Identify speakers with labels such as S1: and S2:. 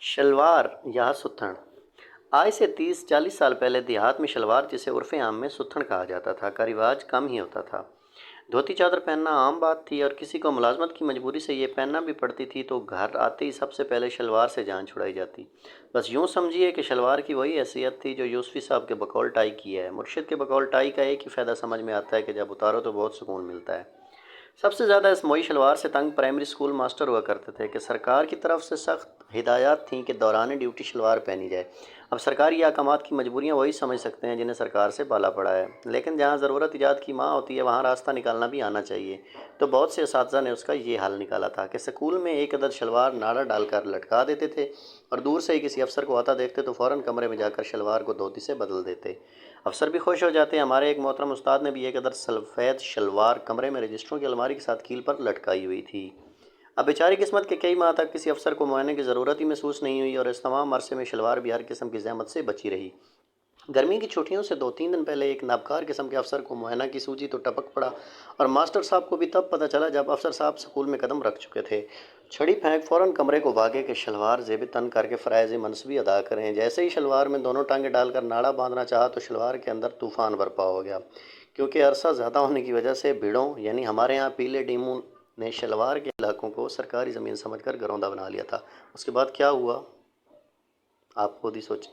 S1: شلوار یا ستھن آج سے 30-40 سال پہلے دیہات میں شلوار جسے عرف عام میں ستھن کہا جاتا تھا کا رواج کم ہی ہوتا تھا۔ دھوتی چادر پہننا عام بات تھی اور کسی کو ملازمت کی مجبوری سے یہ پہننا بھی پڑتی تھی تو گھر آتے ہی سب سے پہلے شلوار سے جان چھڑائی جاتی۔ بس یوں سمجھیے کہ شلوار کی وہی حیثیت تھی جو یوسفی صاحب کے بقول ٹائی کی ہے۔ مرشد کے بقول ٹائی کا ایک ہی فائدہ سمجھ میں آتا ہے کہ جب اتارو تو بہت سکون ملتا ہے۔ سب سے زیادہ اس موئی شلوار سے تنگ پرائمری اسکول ماسٹر ہوا کرتے تھے کہ سرکار کی طرف سے سخت ہدایات تھیں کہ دوران ڈیوٹی شلوار پہنی جائے۔ اب سرکاری احکامات کی مجبوریاں وہی سمجھ سکتے ہیں جنہیں سرکار سے پالا پڑا ہے، لیکن جہاں ضرورت ایجاد کی ماں ہوتی ہے وہاں راستہ نکالنا بھی آنا چاہیے۔ تو بہت سے اساتذہ نے اس کا یہ حل نکالا تھا کہ سکول میں ایک عدد شلوار ناڑا ڈال کر لٹکا دیتے تھے اور دور سے ہی کسی افسر کو آتا دیکھتے تو فوراً کمرے میں جا کر شلوار کو دھوتی سے بدل دیتے۔ افسر بھی خوش ہو جاتے۔ ہمارے ایک محترم استاد نے بھی ایک عدد سفید شلوار کمرے میں رجسٹروں کی الماری کے ساتھ کیل پر لٹکائی ہوئی تھی۔ اب بیچاری قسمت کہ کئی ماہ تک کسی افسر کو معائنے کی ضرورت ہی محسوس نہیں ہوئی اور اس تمام عرصے میں شلوار بھی ہر قسم کی زحمت سے بچی رہی۔ گرمی کی چھٹیوں سے 2-3 دن پہلے ایک نابکار قسم کے افسر کو معائنہ کی سوجی تو ٹپک پڑا اور ماسٹر صاحب کو بھی تب پتہ چلا جب افسر صاحب سکول میں قدم رکھ چکے تھے۔ چھڑی پھینک فوراً کمرے کو بھاگے کہ شلوار زیب تن کر کے فرائض منصبی ادا کریں۔ جیسے ہی شلوار میں دونوں ٹانگیں ڈال کر ناڑا باندھنا چاہا تو شلوار کے اندر طوفان برپا ہو گیا، کیونکہ عرصہ زیادہ ہونے کی وجہ سے بھیڑوں یعنی ہمارے ہاں پیلے ڈیموں نے شلوار کے علاقوں کو سرکاری زمین سمجھ کر گروندہ بنا لیا تھا۔ اس کے بعد کیا ہوا آپ خود ہی سوچیں۔